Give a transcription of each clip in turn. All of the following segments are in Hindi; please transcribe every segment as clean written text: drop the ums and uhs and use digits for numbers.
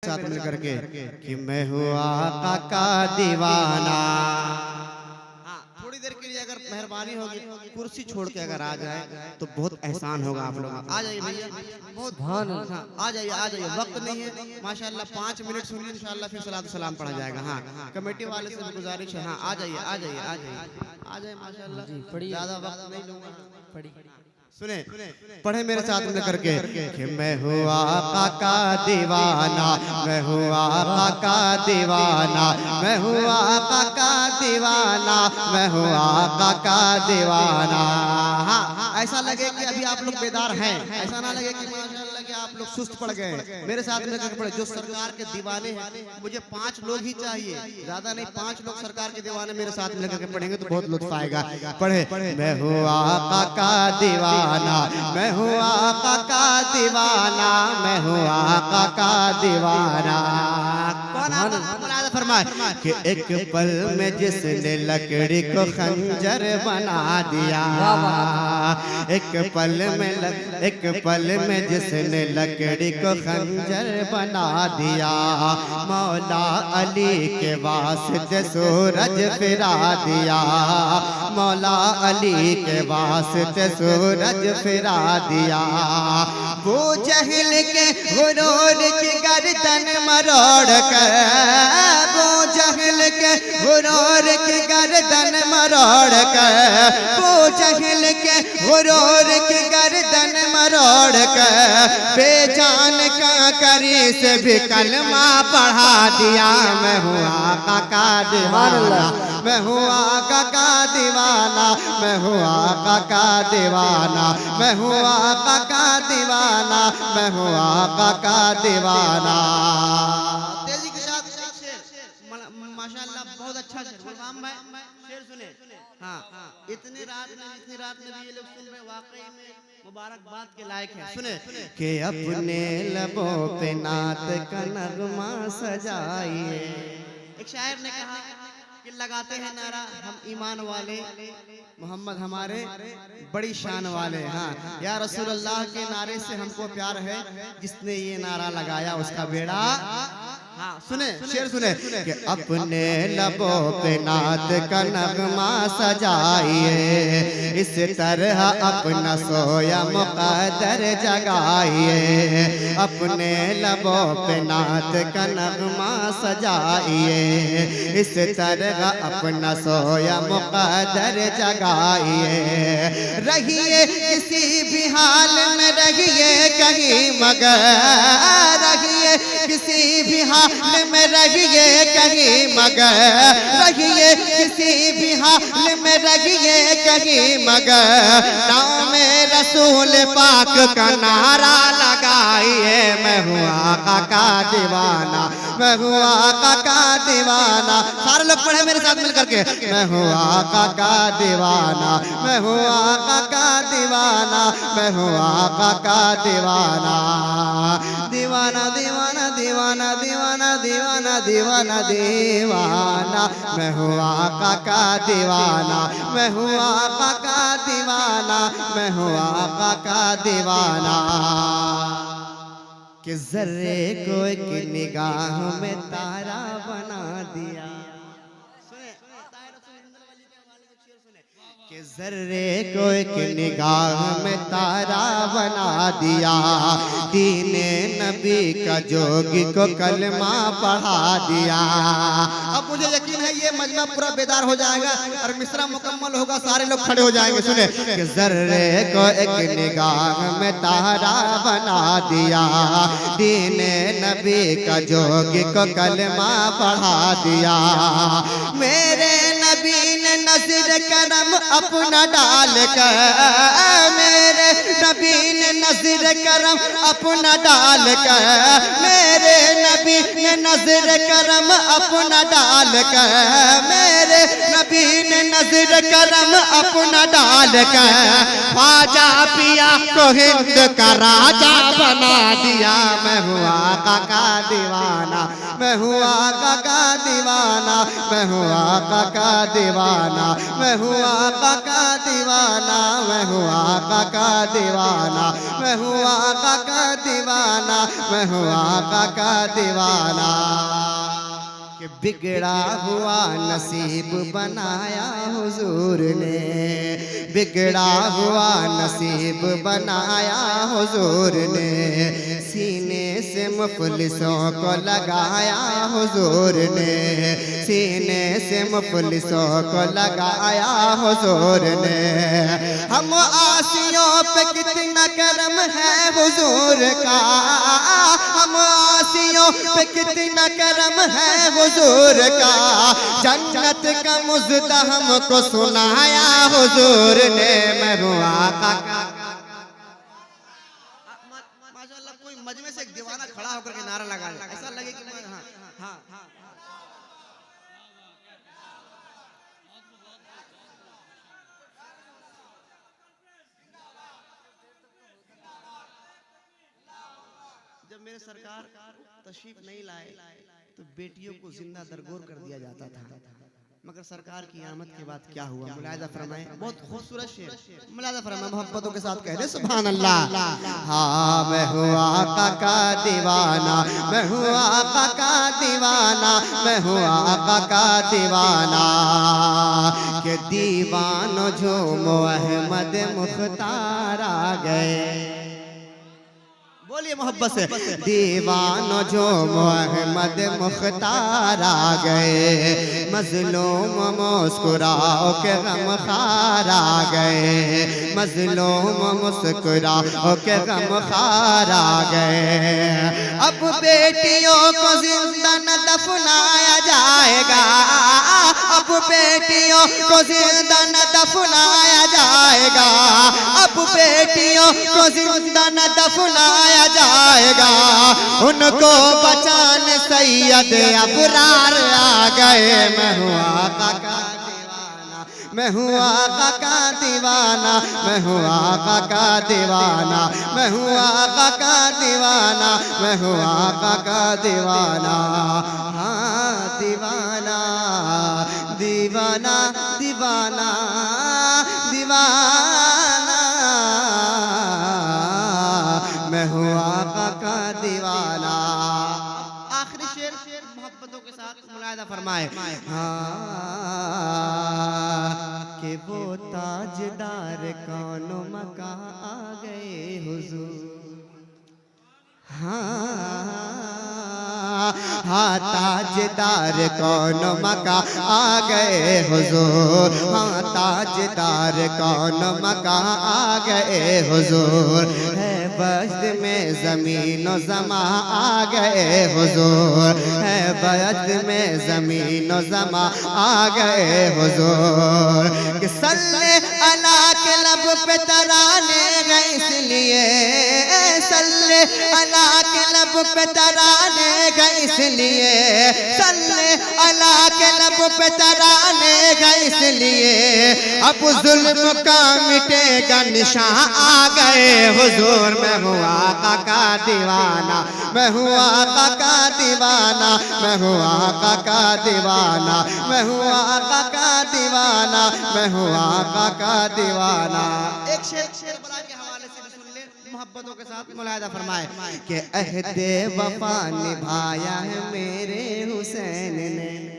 साथ मिलकर के कि मैं हूँ आका का दीवाना। हाँ, थोड़ी देर के लिए अगर मेहरबानी होगी कुर्सी छोड़ के अगर आ जाए तो बहुत एहसान होगा आप लोग। आ जाइए भैया, बहुत हाँ, आ जाइए, वक्त नहीं है माशाल्लाह। 5 मिनट सुनिए, इंशाल्लाह फिर सलात सलाम पढ़ा जाएगा। हाँ, कमेटी वाले से गुजारिश है। हाँ, आ जाइए माशाल्लाह, ज्यादा वक्त नहीं लूंगा। सुने, पढ़े मेरे साथ में करके कि मैं हूँ आका का दीवाना, मैं हूँ आका का दीवाना, मैं हूँ आका का दीवाना, मैं हूँ आका का दीवाना। हाँ, ऐसा लगे कि अभी आप लोग बेदार हैं, ऐसा ना लगे कि माशाल्लाह कि आप लोग सुस्त पड़ गए। मेरे साथ में करके पढ़े, जो सरकार के दीवाने हैं, मुझे 5 लोग ही चाहिए, ज्यादा नहीं, 5 लोग सरकार के दीवाने मेरे साथ में करके पढ़ेंगे तो बहुत लुत्फ आएगा। पढ़े, मैं हूँ आका का दीवाना, मैं हूँ आका का दीवाना, मैं हूँ आका का दीवाना। फरमाए कि एक पल में जिसने लकड़ी को खंजर बना दिया, एक पल में जिसने लकड़ी को खंजर बना दिया, मौला अली के वास्ते सूरज फिरा दिया, मौला अली के वास्ते सूरज फिरा दिया। वो जहल के गुरूर की गर्दन मरोड़ कर, वो जहल के गुरूर की गर्दन मरोड़ कर, वो जहल के गुरूर की गर्दन मरोड़ कर, बेजान का करी से भी कलमा पढ़ा दिया। मैं हूँ आका का दीवाना, मैं हूँ आका का दीवाना, मैं हूँ आका का दीवाना, मैं हूँ आका का दीवाना, मैं हूँ आका का दीवाना। तेजी के साथ माशाल्लाह, बहुत अच्छा शेर सुने। हाँ, इतनी रात में भी ये लोग सुन रहे, वाकई में मुबारकबाद के लायक है। सुने कि अपने लबों पे नात का नगमा सजाइए। एक शायर ने कहा कि लगाते हैं नारा हम ईमान वाले, मोहम्मद हमारे बड़ी शान वाले। हाँ, या रसूल अल्लाह के नारे से हमको प्यार है, जिसने ये नारा लगाया उसका बेड़ा। हाँ, सुने शेर सुने कि अपने लबों पे नात का नगमा सजाइए, इस तरह अपना सोया मुक़द्दर जगाइए, अपने लबों पे नात का नगमा सजाइए, इस तरह अपना सोया मुक़द्दर जगाइए। रहिए किसी भी हाल में, रहिए कहीं मगर, रहिए किसी भी हाल में, रहिए कहीं मगर, रहिए किसी भी हाल में, रहिए कहीं मगर, नाम रसूल पाक का नारा लगाइए। मैं हूँ आका का दीवाना, मैं हूँ आका का दीवाना। सारे लोग पढ़े मेरे साथ मिलकर के, मैं हूँ आका का दीवाना, मैं हूँ आका का दीवाना, मैं हूँ आका का दीवाना। दीवाना दीवाना दीवाना दीवाना दीवाना दीवाना दीवाना, मैं हूँ आका का दीवाना, मैं हूँ आका का दीवाना, मैं हूँ आका का दीवाना। कि जर्रे को एक निगाह में तारा बना दिया, कि जर्रे को एक निगाह में तारा बना दिया, दीने नबी का जोगी को कलमा पढ़ा दिया। अब मुझे यकीन है ये मजमा पूरा बेदार हो जाएगा और मिसरा मुकम्मल होगा, सारे लोग खड़े हो जाएंगे। सुने कि जर्रे को एक निगाह में तारा बना दिया, दीने नबी का जोगी को कलमा पढ़ा दिया। मेरे नबी ने नज़र करम अपना डाल कर, मेरे नबी ने नज़र करम अपना डाल कर, मेरे नबी ने नजर करम अपना डाल कर, मेरे नबी ने नजर करम अपना डाल कर ख्वाजा पिया को हिंद का राजा बना दिया। मैं हुआ आका का दीवाना, मैं हुआ आका का दीवाना, मैं हुआ आका का दीवाना, मैं हुआ आका का दीवाना, मैं हुआ आका का दीवाना, मैं हुआ आका का दीवाना, मैं हुआ आका का दीवाना। कि बिगड़ा हुआ नसीब बनाया हुजूर ने, बिगड़ा हुआ नसीब बनाया हुजूर ने, सीने से मुफलिसों को लगाया हुजूर ने, सीने से मुफलिसों को लगाया हुजूर ने। हम आसियों पे कितना करम है हुजूर का, हम आसियों पे कितना करम है हुजूर का, जन्नत का मुज़्दा हमको सुनाया हुजूर ने। मैं हुआ आका का, माशाअल्लाह कोई मजमे से एक दीवाना खड़ा होकर के नारा लगा ले, ऐसा लगे कि मैं हाँ हाँ हाँ। जब मेरे सरकार तशरीफ नहीं लाए तो बेटियों को जिंदा दरगोर कर दिया जाता था, मगर सरकार की आमद के बाद क्या हुआ? मुलाहिजा फरमाए, बहुत खूबसूरत शेर, मुलाहिजा फरमाए, मोहब्बतों के साथ कह दे सुभान अल्लाह। हाँ मैं हुआ आका का दीवाना, मैं हुआ आका का दीवाना, मैं हुआ आका का दीवाना। के दीवानो झूमो अहमद मुख्तार आ गए, बोलिए मोहब्बत से, दीवानो जो मोहम्मद मुख्तार आ गए, मजलूम मुस्कुराओ के गमखार आ गए, मजलूम मुस्कुराओ के गमखार आ गए। अब बेटियों को जिंदा न दफनाया जाएगा, अब बेटियों को जिंदा न दफनाया जाएगा, अब बेटियों को जिंदा न दफनाया जाएगा, उनको बचाने सैयद अबरार आ गए। मैं हुआ आका का दीवाना, मैं हुआ आका का दीवाना, मैं हुआ आका का दीवाना, मैं हुआ आका का दीवाना, मैं हुआ आका का दीवाना। हाँ दीवाना दीवाना दीवाना दीवाना, मैं हुआ आका का दीवाना। आखिरी शेर मोहब्बतों के साथ मुलाहिजा फरमाए। हाँ कि वो ताजदार कौन मका आ गए हुजूर, हाँ ताजदार कौन मका आ गए हुजूर, हाँ ताजदार कौन मका आ गए हुजूर, है बज़्द में ज़मीन व ज़मा आ गए हुजूर, है बज़्द में ज़मीन व ज़मा आ गए हुजूर। कि सल्ले अला के लब पे तराने गए इसलिए, सल्ले अला के लब पे तराने गए इसलिए, सल्ले अला के लब पे तराने गए इसलिए, अब जुल्म का मिटेगा निशान आ गए हुजूर। मैं हुआ आका का दीवाना, मैं हुआ आका का दीवाना, मैं हुआ आका का दीवाना, मैं हुआ आका का दीवाना, मैं हुआ आका का दीवाना। एक शेर बना के हवाले से भी सुन ले, मोहब्बतों के साथ मुलाहिजा फरमाए। कि अहदे वफा निभाया है मेरे हुसैन ने,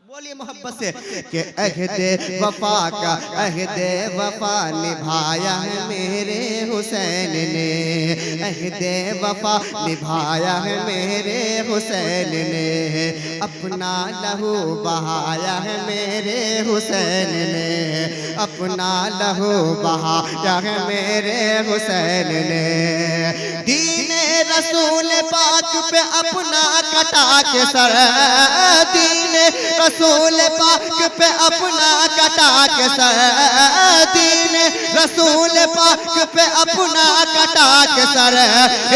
बोलिए मोहब्बत से, कि अहदे वफा का अहदे वफा निभाया है मेरे हुसैन ने, अहदे वफा निभाया है मेरे हुसैन ने, अपना लहू बहाया है मेरे हुसैन ने, अपना लहू बहाया है मेरे हुसैन ने। दीने रसूल पाक पे अपना कटा के सर, दीन रसूल पाक पे अपना कटा के सर, दीन रसूल पाक पे अपना कटा के सर,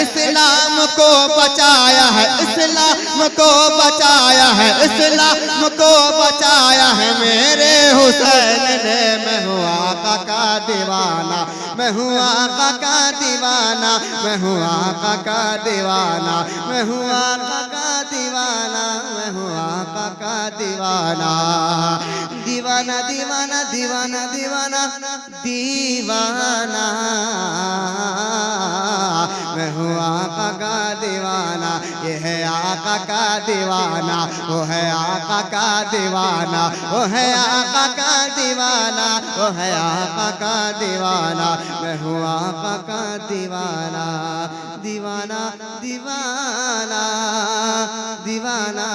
इस्लाम को बचाया है, इस्लाम को बचाया है, इस्लाम को बचाया है मेरे हुसैन ने। मैं हूँ आका का दीवाना, मैं हूँ आका का दीवाना, मैं हूँ आका का दीवाना, मैं हूँ आका का दीवाना, मैं हूँ आका का दीवाना। दीवाना दीवाना दीवाना दीवाना दीवाना, मैं हूँ आका का दीवाना। ये है आका का दीवाना, वो है आका का दीवाना, वो है आका का दीवाना, वो है आका का दीवाना। मैं हूँ आका का दीवाना, दीवाना दीवाना दीवाना।